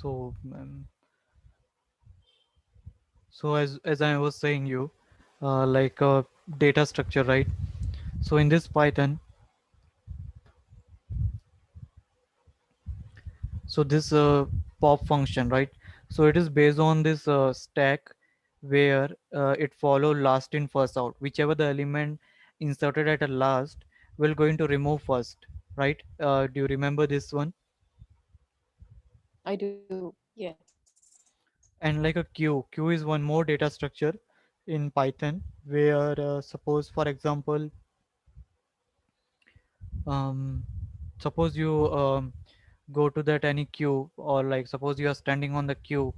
So as I was saying you, like data structure, right? So in this Python, so this pop function, right? So it is based on this stack where it follow last in first out, whichever the element inserted at a last will going to remove first, right? Do you remember this one? I do. Yes. And like a queue is one more data structure in Python where suppose for example, um, suppose you go to that any queue, or like suppose you are standing on the queue,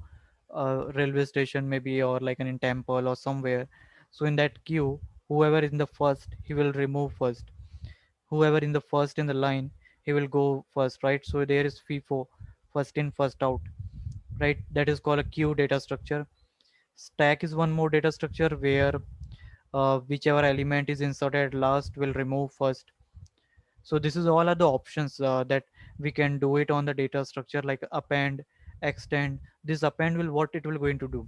railway station maybe, or like in temple or somewhere. So in that queue, whoever is in the first, he will remove first. Whoever in the first in the line, he will go first, right? So there is FIFO, first in first out, right? That is called a queue data structure. Stack is one more data structure where whichever element is inserted last will remove first. So this is all are the options that we can do it on the data structure, like append, extend. This append will, what it will going to do,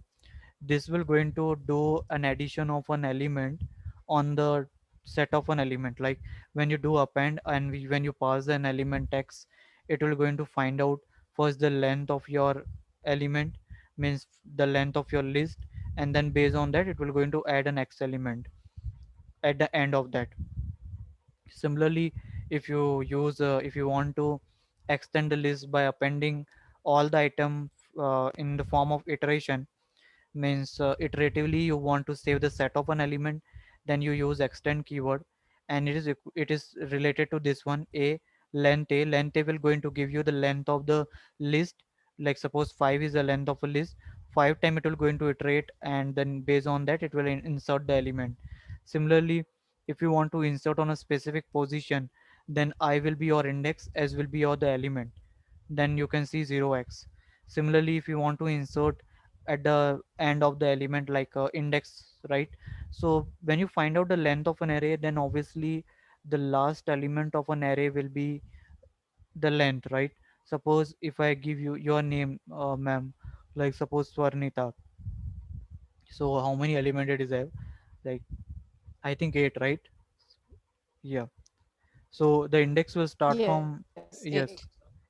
this will going to do an addition of an element on the set of an element. Like when you do append and when you pass an element text, it will going to find out first the length of your element, means the length of your list, and then based on that it will going to add an x element at the end of that. Similarly, if you want to extend the list by appending all the item in the form of iteration, means iteratively you want to save the set of an element, then you use extend keyword. And it is related to this one, a length a will going to give you the length of the list. Like suppose 5 is the length of a list, 5 time it will going to iterate, and then based on that it will insert the element. Similarly, if you want to insert on a specific position, then I will be your index, as will be your the element, then you can see 0x. Similarly, if you want to insert at the end of the element, like index, right? So when you find out the length of an array, then obviously the last element of an array will be the length, right? Suppose if I give you your name, ma'am, like suppose Swarnita. So how many element it is have? Like I think 8, right? Yeah. So the index will start from, Yes, 8. yes,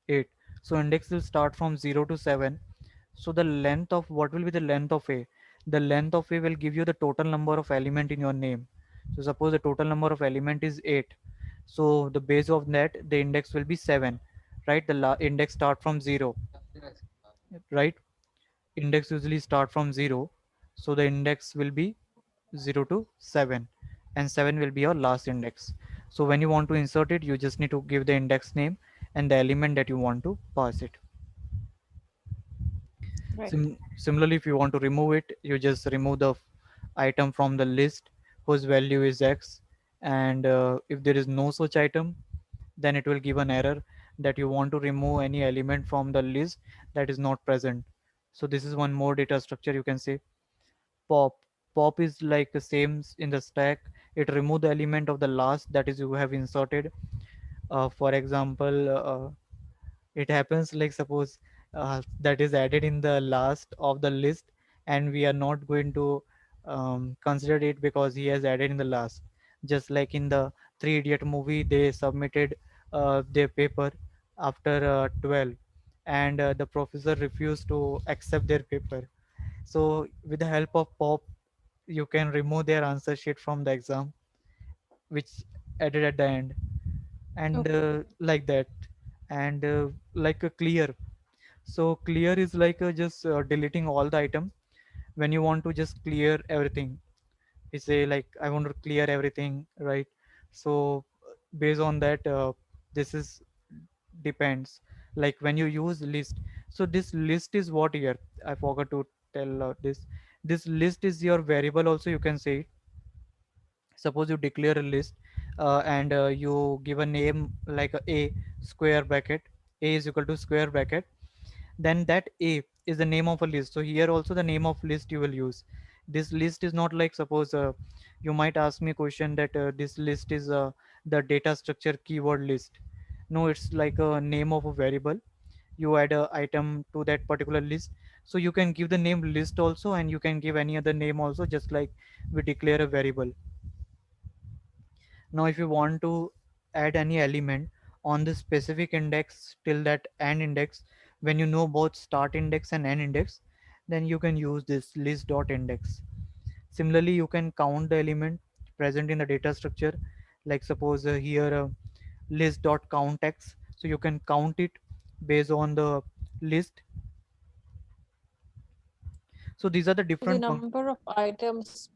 8. So index will start from 0 to 7. So the length of, what will be the length of a? The length of a will give you the total number of element in your name. So suppose the total number of element is 8. So the base of that, the index will be 7, right? The index start from 0, right? Index usually start from 0. So the index will be 0 to 7, and 7 will be your last index. So when you want to insert it, you just need to give the index name and the element that you want to pass it. Right. Similarly, if you want to remove it, you just remove the item from the list whose value is x. And if there is no such item, then it will give an error that you want to remove any element from the list that is not present. So this is one more data structure, you can say. Pop pop is like the same in the stack. It remove the element of the last that is you have inserted. For example, it happens like suppose that is added in the last of the list, and we are not going to consider it because he has added in the last. Just like in the Three Idiot movie, they submitted their paper after 12, and the professor refused to accept their paper. So with the help of pop, you can remove their answer sheet from the exam, which added at the end, and Okay. like that. And like a clear. So clear is like just deleting all the item. When you want to just clear everything, you say like I want to clear everything, right? So based on that, this is depends. Like when you use list, so this list is what here, I forgot to tell this list is your variable also, you can say. Suppose you declare a list, and you give a name like a square bracket, a is equal to square bracket, then that a is the name of a list. So here also the name of list you will use. This list is not like, suppose you might ask me a question that this list is the data structure keyword list. No, it's like a name of a variable. you add a item to that particular list. So you can give the name list also, and you can give any other name also, just like we declare a variable. Now if you want to add any element on the specific index till that end index, when you know both start index and end index, then you can use this list dot index. Similarly, you can count the element present in the data structure, like suppose here list dot count x, so you can count it based on the list. So these are the So different the functions. number of items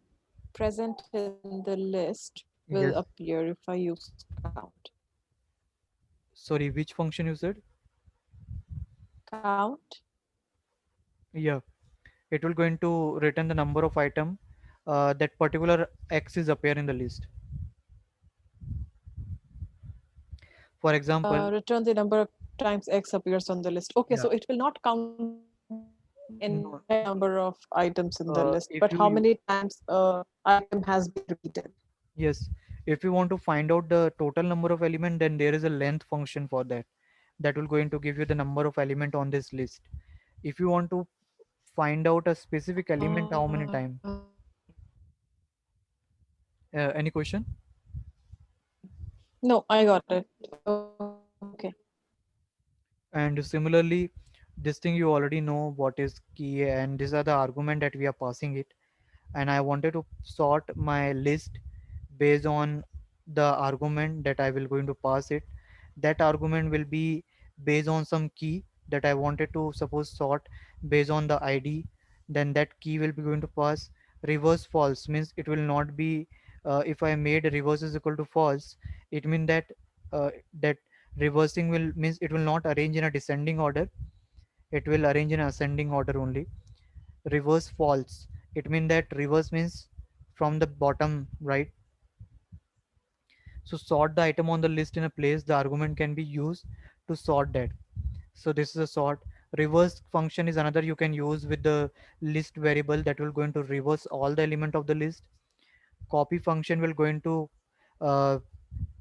present in the list will Yes. appear if I use count. Sorry, which function you said? Count. Yeah, it will going to return the number of item that particular x is appear in the list. For example, Return the number of times X appears on the list. Okay, yeah, so it will not count the entire number no, of items in the list, but how many if you times item has been repeated. yes, if you want to find out the total number of element, then there is a length function for that. That will going to give you the number of element on this list. If you want to find out a specific element, how many time? Any question? No, I got it. Okay. And similarly, this thing you already know what is key, and these are the argument that we are passing it. And I wanted to sort my list based on the argument that I will going to pass it. That argument will be based on some key that I wanted to suppose sort based on the ID. Then that key will be going to pass. Reverse false means it will not be if I made reverse is equal to false, it means that that reversing will means it will not arrange in a descending order, it will arrange in ascending order only. Reverse false, it means that reverse means from the bottom right. So sort the item on the list in a place, the argument can be used to sort that. So this is a sort. Reverse function is another you can use with the list variable that will going to reverse all the element of the list. Copy function will going to uh,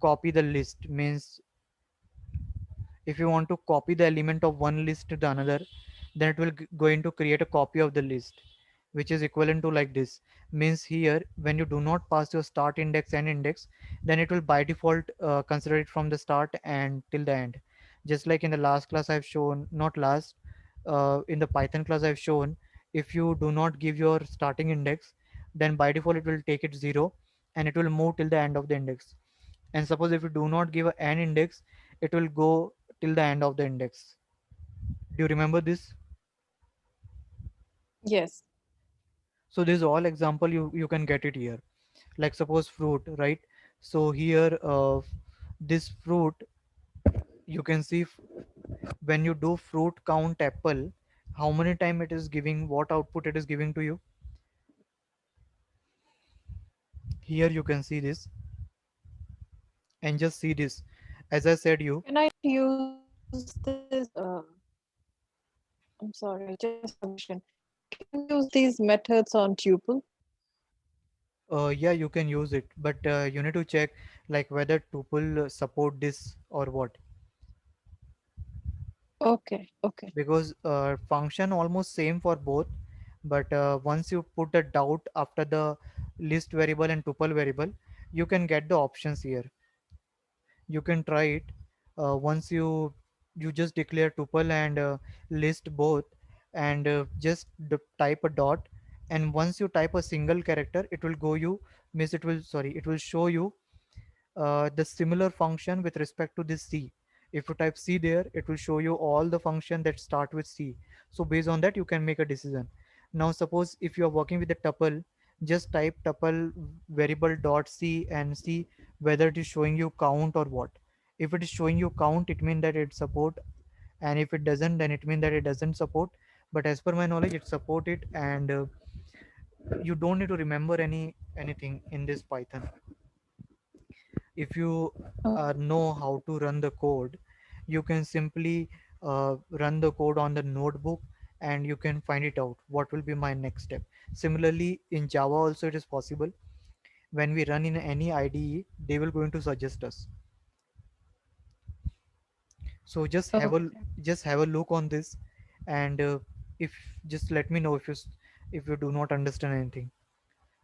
copy the list means if you want to copy the element of one list to the another, then it will going to create a copy of the list, which is equivalent to like this. Means here when you do not pass your start index and index, then it will by default consider it from the start and till the end. Just like in the last class I've shown, not last, in the Python class I've shown, if you do not give your starting index, then by default it will take it 0 and it will move till the end of the index. And suppose if you do not give an index, it will go till the end of the index. Do you remember this? Yes. So this is all example you can get it here. Like suppose fruit, right? So here this fruit, you can see when you do fruit count apple, how many time it is giving, what output it is giving to you. Here you can see this, and just see this. As I said you, Can I use this? I'm sorry, just a question. Can I use these methods on tuple? yeah, you can use it, but you need to check like whether tuple support this or what. Okay, okay. Because function almost same for both, but once you put the doubt after the list variable and tuple variable, you can get the options here. You can try it. Once you just declare tuple and list both, and just type a dot, and once you type a single character, it will go you miss it will sorry it will show you the similar function with respect to this C. If you type C there, it will show you all the function that start with C. So based on that, you can make a decision. Now suppose if you are working with a tuple, just type tuple variable dot C and see whether it is showing you count or what. If it is showing you count, it means that it support, and if it doesn't, then it means that it doesn't support. But as per my knowledge, it support it, and you don't need to remember anything in this Python. If you know how to run the code, you can simply run the code on the notebook, and you can find it out what will be my next step. Similarly, in Java also it is possible. When we run in any IDE, they will going to suggest us. So Okay. just have a look on this, and if just let me know if if you do not understand anything.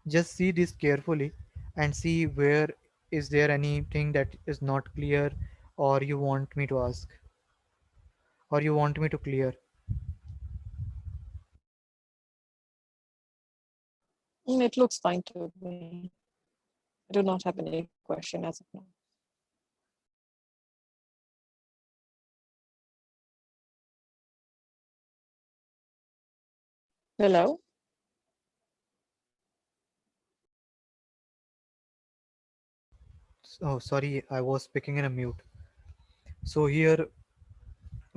Just see this carefully and see where is there anything that is not clear, or you want me to ask, or you want me to clear. It looks fine to me. I do not have any question as of now. Hello? Oh, sorry, I was speaking in a mute. So here,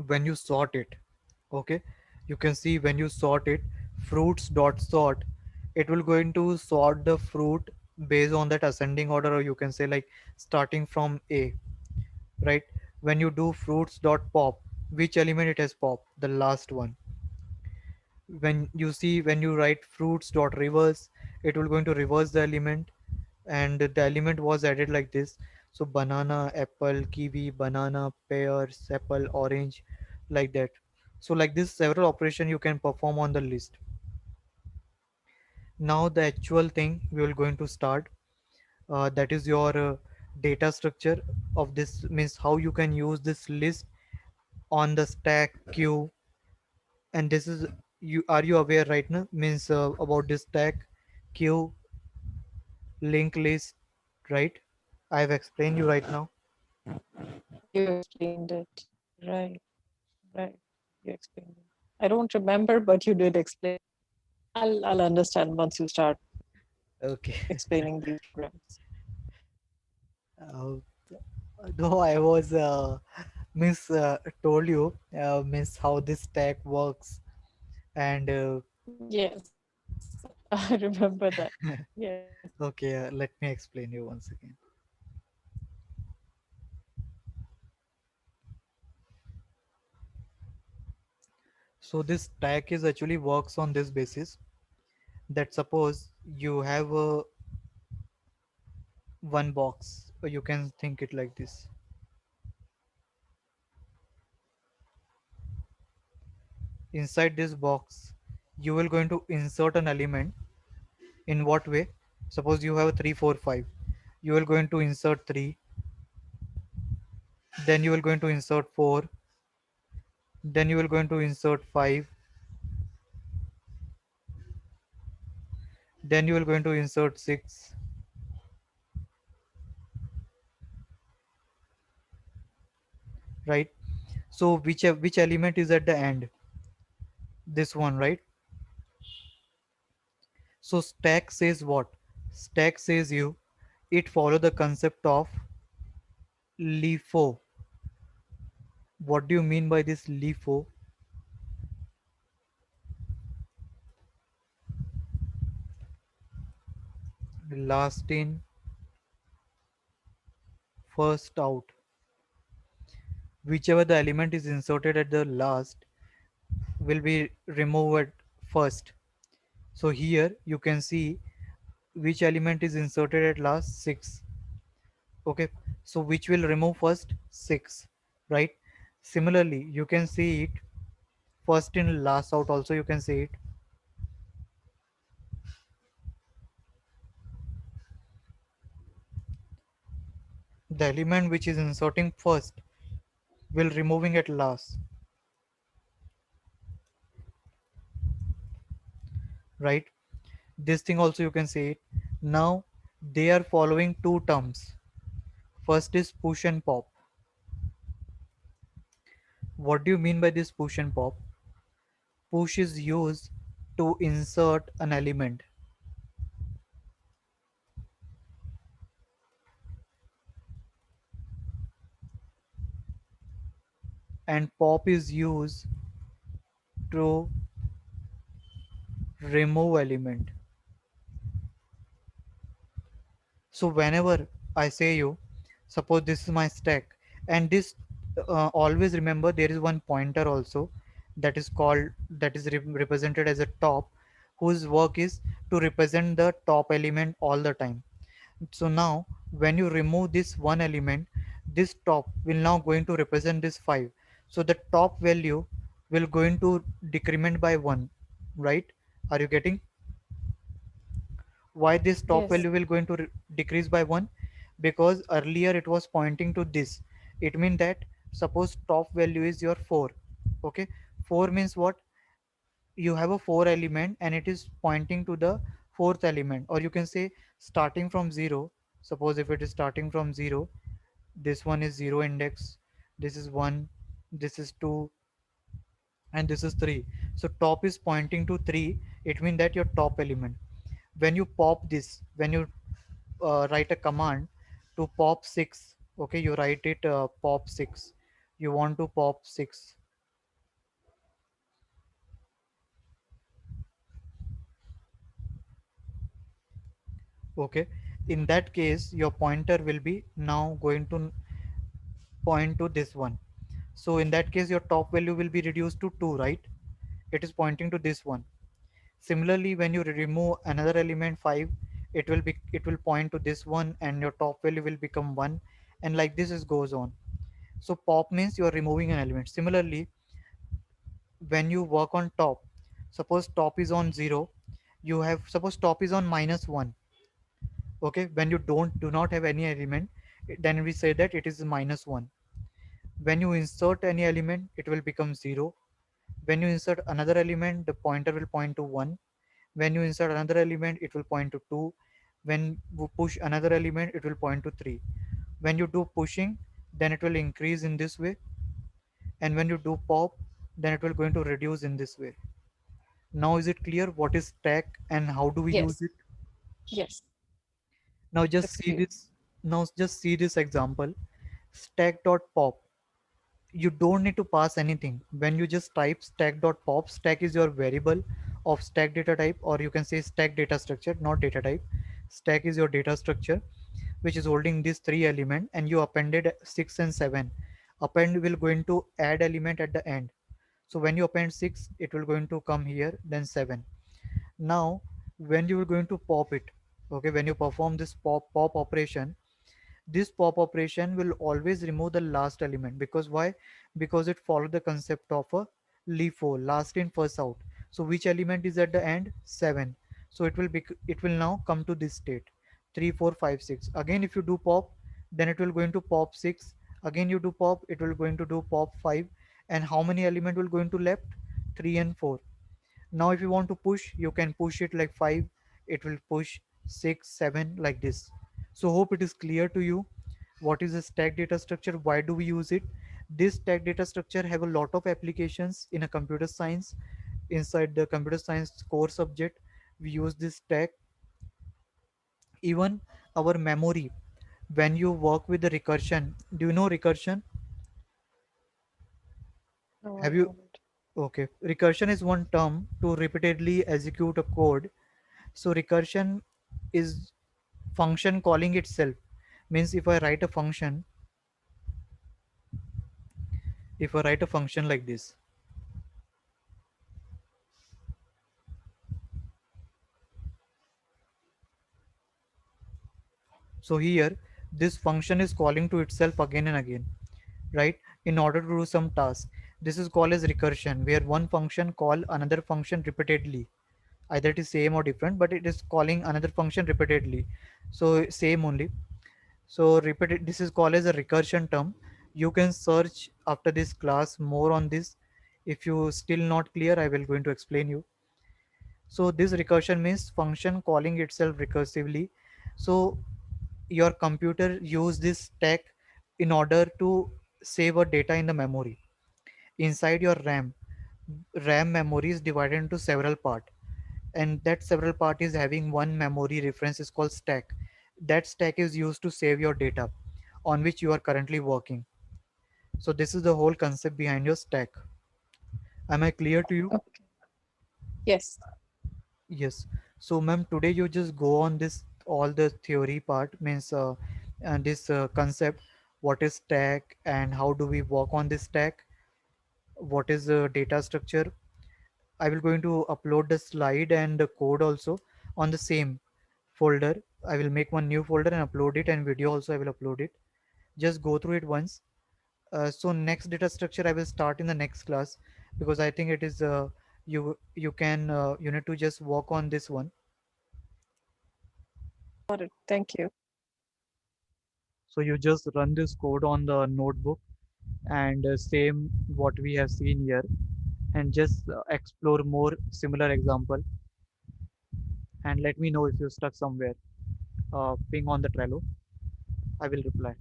when you sort it, okay, you can see when you sort it, fruits dot sort, it will going to sort the fruit based on that ascending order, or you can say like starting from A, right? When you do fruits dot pop, which element it has pop? The last one. When you see, when you write fruits dot reverse, it will going to reverse the element, and the element was added like this. So banana, apple, kiwi, banana, pears, apple, orange, like that. So like this several operation you can perform on the list. Now the actual thing we will going to start, that is your data structure of this, means how you can use this list on the stack queue. And this is, you are you aware right now, means about this stack queue link list, right? I've explained you right now. You explained it. Right, right. You explained it. I don't remember, but you did explain. I'll understand once you start Okay. explaining these programs. uh, though I was miss told you, miss how this stack works, and Yes, I remember that. Yes. okay, let me explain you once again. So this stack is actually works on this basis, that suppose you have one box, or you can think it like this. Inside this box you will going to insert an element. In what way? Suppose you have 3 4 5, you will going to insert 3, then you will going to insert 4, then you will going to insert 5, then you will going to insert 6, right? So which element is at the end? This one, right? So stack says what? Stack says you, it follow the concept of LIFO. What do you mean by this LIFO? Last in, first out. Whichever the element is inserted at the last will be removed first. So here you can see which element is inserted at last, 6. Okay, so which will remove first? 6, right? Similarly you can see it first in last out also, you can see it. The element which is inserting first will removing at last, right? This thing also you can see it. Now they are following two terms. First is push and pop. What do you mean by this push and pop? Push is used to insert an element, and pop is used to remove element. So whenever I say you, suppose this is my stack, and this, always remember there is one pointer also, that is called, that is represented as a top, whose work is to represent the top element all the time. So now when you remove this one element, this top will now going to represent this 5. So the top value will going to decrement by 1, right? Are you getting why this top Yes. value will going to decrease by 1? Because earlier it was pointing to this. It means that suppose top value is your 4. Okay, 4 means what? You have a 4 element and it is pointing to the fourth element, or you can say starting from 0. Suppose if it is starting from 0, this one is 0 index, this is 1, this is 2, and this is 3. So top is pointing to 3. It means that your top element. When you pop this, when you write a command to pop 6, okay, you write it pop 6. You want to pop 6, okay. In that case, your pointer will be now going to point to this one. So in that case, your top value will be reduced to 2, right? It is pointing to this one. Similarly, when you remove another element 5, it will point to this one and your top value will become 1, and like this is goes on. So pop means you are removing an element. Similarly, when you work on top, suppose top is on 0, you have suppose top is on -1. Okay, when you do not have any element, then we say that it is -1. When you insert any element, it will become 0. When you insert another element, the pointer will point to 1. When you insert another element, it will point to 2. When you push another element, it will point to 3. When you do pushing, then it will increase in this way, and when you do pop, then it will going to reduce in this way. Now is it clear what is stack and how do we use Yes. it? Yes. Now just It's see clear. this. Now just see this example. Stack.pop. You don't need to pass anything. When you just type stack.pop, stack is your variable of stack data type, or you can say stack data structure, not data type. Stack is your data structure which is holding these three element, and you appended 6 and 7. Append will going to add element at the end. So when you append 6, it will going to come here, then 7. Now when you are going to pop it, okay, when you perform this pop operation, this pop operation will always remove the last element. Because why? Because it follows the concept of a LIFO, last in first out. So which element is at the end? 7. So it will now come to this state, 3 4 5 6. Again if you do pop, then it will going to pop 6. Again you do pop, it will going to do pop 5. And how many element will going to left? 3 and 4. Now if you want to push, you can push it like 5, it will push 6 7 like this. So hope it is clear to you what is a stack data structure, why do we use it. This stack data structure have a lot of applications in a computer science. Inside the computer science core subject, we use this stack. Even our memory, when you work with the recursion, do you know recursion? No, I Have you? don't. Okay, recursion is one term to repeatedly execute a code. So recursion is function calling itself. Means if I write a function, if I write a function like this, so here this function is calling to itself again and again, right? In order to do some task. This is called as recursion, where one function call another function repeatedly. Either it is same or different, but it is calling another function repeatedly. So same only. So repeated, this is called as a recursion term. You can search after this class more on this. If you still not clear, I will going to explain you. So this recursion means function calling itself recursively. So your computer use this stack in order to save a data in the memory. Inside your RAM memory is divided into several part, and that several part is having one memory reference is called stack. That stack is used to save your data on which you are currently working. So this is the whole concept behind your stack. Am I clear to you? Okay. Yes. Yes. So, ma'am, today you just go on this all the theory part means and this concept, what is stack and how do we work on this stack? What is the data structure? I will going to upload the slide and the code also on the same folder. I will make one new folder and upload it, and video also I will upload it. just go through it once. So next data structure I will start in the next class, because I think it is you need to just work on this one. Got it. Thank you. So you just run this code on the notebook, and same what we have seen here, and just explore more similar example, and let me know if you stuck somewhere. Ping on the Trello, I will reply.